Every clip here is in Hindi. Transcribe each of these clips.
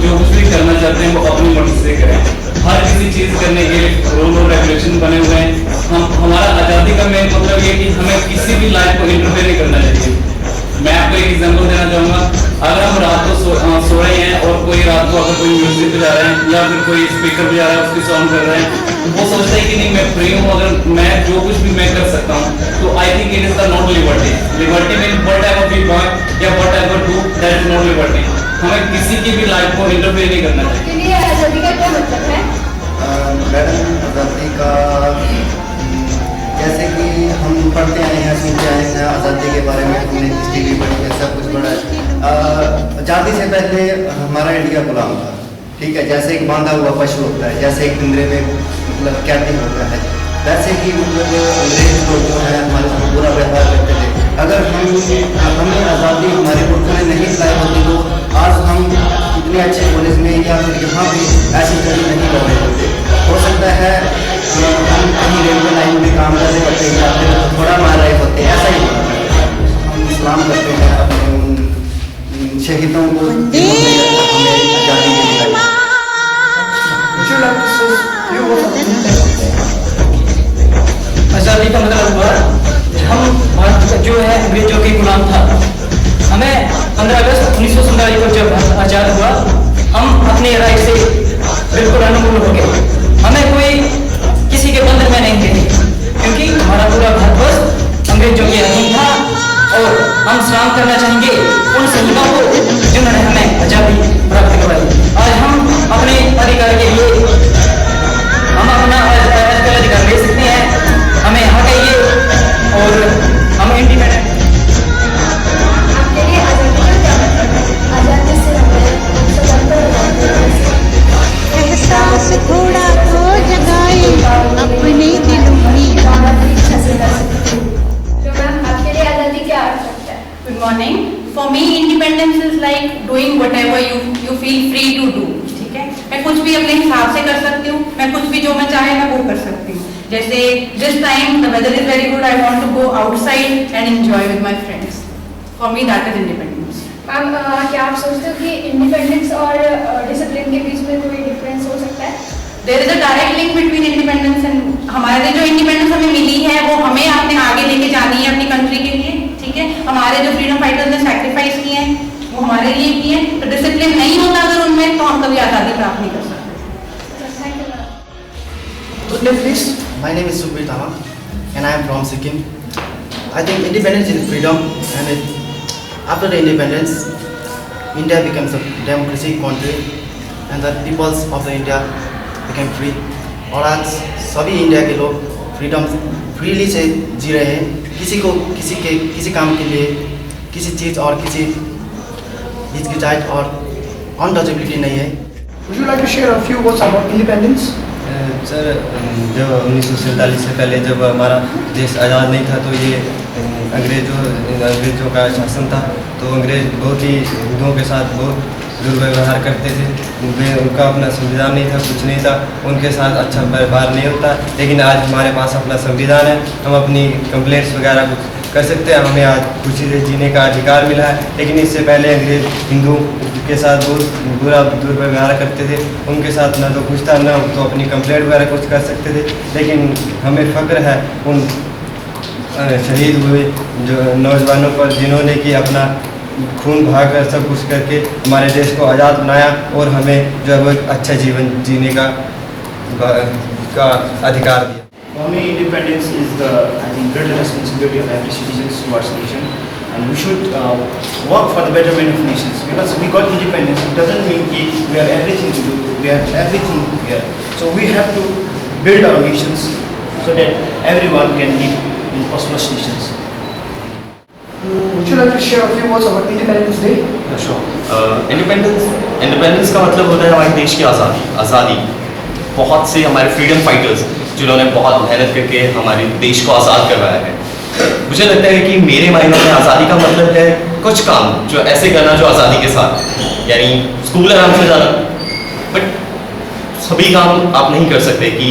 जो कुछ भी करना चाहते हैं वो अपनी मर्जी से करें। हर किसी चीज़ करने के रूल और रेगुलेशन बने हुए हैं। हमारा आज़ादी का मेन मतलब ये कि हमें किसी भी लाइफ को इंटरफेयर नहीं करना चाहिए। मैं आपको एक एग्जांपल देना चाहूँगा। अगर हम रात को सो रहे हैं और कोई रात को अगर कोई म्यूजिक बजा रहे हैं या फिर कोई स्पीकर बजा रहा है उसकी साउंड कर रहे हैं, वो सोचते हैं कि नहीं मैं फ्री हूँ, अगर मैं जो कुछ भी मैं कर सकता हूँ, तो I think it is the not liberty. Liberty mean whatever we want या whatever do, that is not liberty. हमें किसी की भी लाइफ को इंटरफेयर नहीं करना चाहिए। आपके लिए आज़ादी का क्या मतलब है? मैडम, आज़ादी का जैसे कि हम पढ़ते आए हैं, सुनते आए हैं आज़ादी के बारे में, हमने हिस्ट्री भी पढ़ी है, सब कुछ पढ़ा है। आज़ादी से पहले हमारा इंडिया गुलाम था, ठीक है। जैसे एक बांधा हुआ पशु होता है, जैसे एक पिंजरे में मतलब कैदी होता है, वैसे ही मतलब अंग्रेज लोग जो है हमारे साथ बुरा व्यवहार करते थे। अगर हमें आज़ादी हमारे पुरखों ने नहीं दिलाई होती तो आज हम इतने अच्छे कॉलेज में या फिर यहाँ भी ऐसी स्टडी नहीं कर रहे होते। हो सकता है हम कहीं रेलवे लाइन में काम कर रहे होते या फिर थोड़ा मार रहे होते, ऐसा ही होता है। हम सलाम करते हैं अपने उन शहीदों को जिन्होंने हमें आज़ादी दिलाई। आज़ादी का मतलब हुआ हम भारत का जो है अंग्रेजों के गुलाम था। हमें 15 अगस्त 1947 को जब भारत आज़ाद हुआ, हम अपने राइट से बिल्कुल अनुकूल हो गए। हमें कोई किसी के बंधन में नहीं थे, क्योंकि हमारा पूरा भारतवर्ष अंग्रेजों के अधीन था। और हम सलाम करना चाहेंगे उन शहीदों को जिन्होंने हमें आज़ादी प्राप्त करवाई। आज हम अपने अधिकार के लिए हम अपना अधिकार ले सकते हैं। हमें हक है ये और हम इंडिपेंडेंट। आपके लिए आज़ादी का क्या मतलब है? आज़ादी से हमें स्वतंत्र एहसास थोड़ा तो जगाए अपने दिलों में। इच्छा से कर सकते हैं। तो मैम, आपके लिए आज़ादी क्या अर्थ रखता है? Good morning. For me, independence is like doing whatever you feel free to do. ठीक है, मैं कुछ भी अपने हिसाब से कर सकती हूँ, मैं कुछ भी जो मैं चाहे मैं वो कर सकती हूँ। जैसे this time the weather is very good, I want to go outside and enjoy with my friends. For me, that is independence. Ma'am, क्या आप सोचते हो कि इंडिपेंडेंस और डिसिप्लिन के बीच में कोई डिफरेंस हो सकता है? There is a direct link between independence and हमारे जो इंडिपेंडेंस हमें मिली है वो हमें अपने आगे लेके जानी है अपनी कंट्री के लिए। ठीक है, हमारे जो फ्रीडम फाइटर्स ने सैक्रिफाइस किए हैं वो हमारे लिए किए हैं। तो डिसिप्लिन नहीं होता अगर उनमें, तो हम कभी आज़ादी प्राप्त नहीं कर सकते। Thank you ma'am. My name is Subir Tama and I am from Sikkim. I think independence is freedom, and after the independence, India becomes a democratic country and the peoples of the India became free. और आज सभी इंडिया के लोग फ्रीडम फ्रीली से जी रहे हैं। किसी को किसी काम के लिए किसी चीज़ और किसी हिचकिचाहट और अनटचेबिलिटी नहीं है। Would you like to share a few words about independence? Sir, जब 1947 से पहले जब हमारा देश आज़ाद नहीं था तो ये अंग्रेजों का शासन था। तो अंग्रेज बहुत ही हिंदुओं के साथ बहुत दुर्व्यवहार करते थे। उनका अपना संविधान नहीं था, कुछ नहीं था, उनके साथ अच्छा व्यवहार नहीं होता। लेकिन आज हमारे पास अपना संविधान है, हम अपनी कंप्लेंट्स वगैरह कुछ कर सकते हैं, हमें आज खुशी से जीने का अधिकार मिला है। लेकिन इससे पहले अंग्रेज हिंदू के साथ बहुत बुरा दुर्व्यवहार करते थे। उनके साथ ना तो कुछ था, ना तो अपनी कंप्लेंट वगैरह कुछ कर सकते थे। लेकिन हमें फ़ख्र है उन शहीद हुए जो नौजवानों पर, जिन्होंने कि अपना खून बहाकर सब कुछ करके हमारे देश को आज़ाद बनाया और हमें जो है वो अच्छा जीवन जीने का अधिकार दिया। For me, independence is the, I think, great responsibility of every citizen towards nation, and we should work for the betterment of nations. Because we got independence, it doesn't mean that we have everything to do. We have everything here, so we have to build our nations so that everyone can live in prosperous nations. Would you like to share a few words about Independence Day? Sure. Independence का मतलब होता है हमारे देश की आज़ादी। बहुत से हमारे फ्रीडम फाइटर्स जिन्होंने बहुत मेहनत करके हमारे देश को आज़ाद करवाया है। मुझे लगता है कि मेरे मायनों में आज़ादी का मतलब है कुछ काम जो ऐसे करना जो आज़ादी के साथ, यानी स्कूल आराम से जाना, बट सभी काम आप नहीं कर सकते कि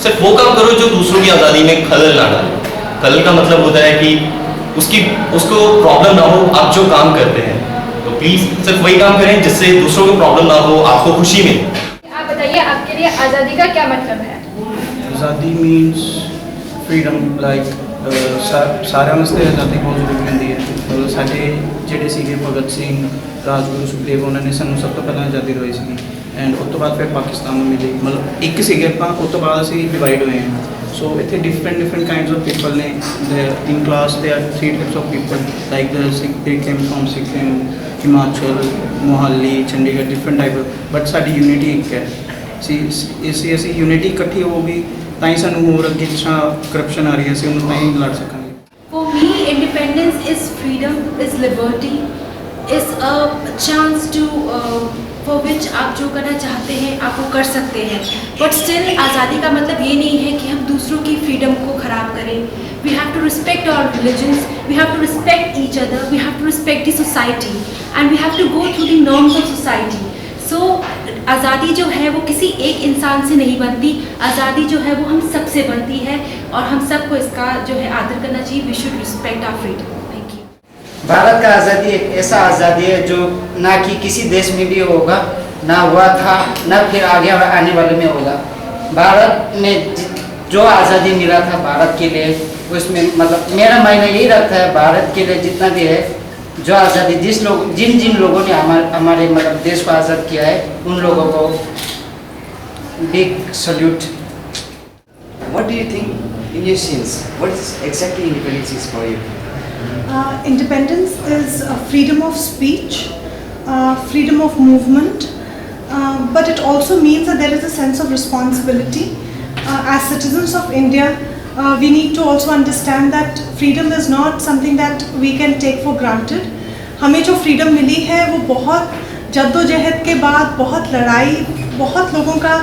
सिर्फ वो काम करो जो दूसरों की आज़ादी में खलल ना डाले। खलल का मतलब होता है कि उसको प्रॉब्लम ना हो आप जो काम करते हैं। तो प्लीज़ सिर्फ वही काम करें जिससे दूसरों को प्रॉब्लम ना हो, आपको खुशी मिले। आप बताइए आपके लिए आज़ादी का क्या मतलब है? आज़ादी मीन्स फ्रीडम लाइक सारे वास्ते आज़ादी बहुत ਜ਼ਰੂਰੀ ਹੁੰਦੀ ਹੈ। ਮਤਲਬ ਸਾਡੇ ਜਿਹੜੇ ਸੀਗੇ ਭਗਤ ਸਿੰਘ, ਰਾਜਗੁਰੂ ਸੁਖਦੇਵ, ਉਹਨਾਂ ਨੇ ਸਾਨੂੰ ਸਭ ਤੋਂ ਪਹਿਲਾਂ ਆਜ਼ਾਦੀ ਦਵਾਈ ਸੀਗੀ ਐਂਡ ਉਸ ਤੋਂ ਬਾਅਦ ਫਿਰ ਪਾਕਿਸਤਾਨ ਨੂੰ ਮਿਲੀ। ਮਤਲਬ ਇੱਕ ਸੀਗੇ ਆਪਾਂ, ਉਸ ਤੋਂ ਬਾਅਦ ਅਸੀਂ ਡਿਵਾਈਡ ਹੋਏ ਹਾਂ। ਸੋ ਇੱਥੇ ਡਿਫਰੈਂਟ ਕਾਈਂਡਸ ਆਫ ਪੀਪਲ ਨੇ। In class there are 3 types of people like the Sikh, they came from Sikkim, Himachal, Mohali, Chandigarh, different type, but ਸਾਡੀ ਯੂਨਿਟੀ ਇੱਕ ਹੈ। ਅਸੀਂ ਯੂਨਿਟੀ ਇਕੱਠੀ ਹੋਊਗੀ ਤਾਂ ਹੀ ਸਾਨੂੰ ਹੋਰ ਅੱਗੇ ਕਰਪਸ਼ਨ ਆ ਰਹੀ ਹੈ, ਅਸੀਂ ਉਹਨੂੰ ਤਾਂ ਹੀ ਲੜ ਸਕਾਂਗੇ। For me, independence is freedom, is liberty, is a chance to for which आप जो करना चाहते हैं आप वो कर सकते हैं। बट स्टिल आज़ादी का मतलब ये नहीं है कि हम दूसरों की फ्रीडम को ख़राब करें। We have to respect our religions, we have to respect each other, we have to respect the society and we have to go through the norms of society. So आज़ादी जो है वो किसी एक इंसान से नहीं बनती, आज़ादी जो है वो हम सब से बनती है और हम सबको इसका जो है आदर करना चाहिए। We should respect our freedom. Thank you. Bharat का आज़ादी एक ऐसा आज़ादी है जो ना कि किसी देश में भी होगा, ना हुआ था, ना फिर आगे आने वाले में होगा। भारत में जो आज़ादी मिला था भारत के लिए, उसमें मतलब मेरा मायना यही रखता है, भारत के लिए जितना भी है जो आज़ादी जिन लोगों ने हमारे मतलब देश को आज़ाद किया है, उन लोगों को big salute. What do you think in your sense? What is exactly independence is for you? Independence is freedom of speech, freedom of movement, but it also means that there is a sense of responsibility. As citizens of India, we need to also understand that freedom is not something that we can take for granted. हमें जो freedom मिली है वो बहुत जद्दोजहद के बाद, बहुत लड़ाई, बहुत लोगों का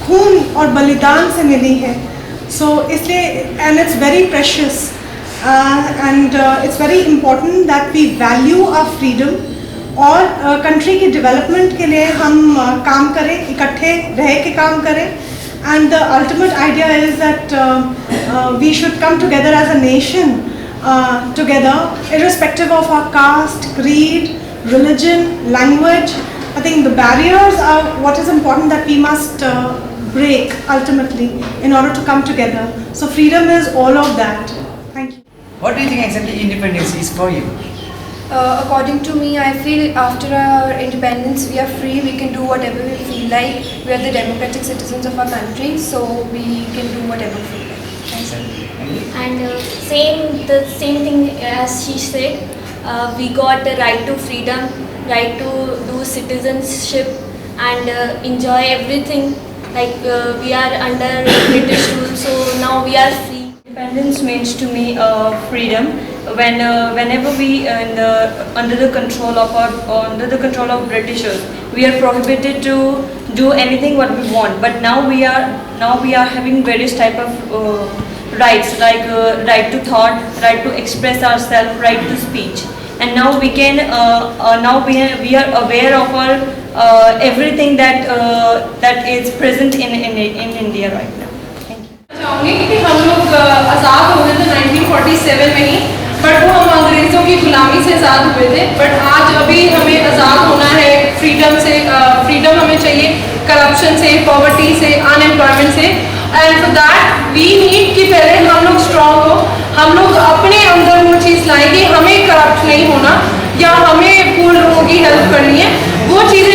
खून और बलिदान से मिली है। So इसलिए and it's very precious and it's very important that we value our freedom और country की development के लिए हम काम करें, इकट्ठे रह के काम करें। And the ultimate idea is that we should come together as a nation, together, irrespective of our caste, creed, religion, language. I think the barriers are what is important that we must break ultimately in order to come together. So freedom is all of that. Thank you. What do you think exactly independence is for you? According to me, I feel after our independence, we are free. We can do whatever we feel like. We are the democratic citizens of our country, so we can do whatever we feel like. Thanks. And the same thing as she said. We got the right to freedom, right to do citizenship, and enjoy everything. Like we are under British rule, so now we are free. Independence means to me freedom. Whenever we under the control of Britishers, we are prohibited to do anything what we want. But now we are having various type of rights, like right to thought, right to express ourselves, right to speech. And now we can we are aware of our everything that is present in India right now. चाहूँगी कि हम लोग आज़ाद हो गए थे 1947 में ही, बट वो हम अंग्रेज़ों की गुलामी से आज़ाद हुए थे। बट आज अभी हमें आज़ाद होना है फ्रीडम से। फ्रीडम हमें चाहिए करप्शन से, पॉवर्टी से, अनएम्प्लॉयमेंट से। And for that we need कि पहले हम लोग स्ट्रॉन्ग हो, हम लोग अपने अंदर वो चीज़ लाएं कि हमें करप्ट नहीं होना या हमें पूर्ण लोगों की हेल्प करनी है। वो चीज़ें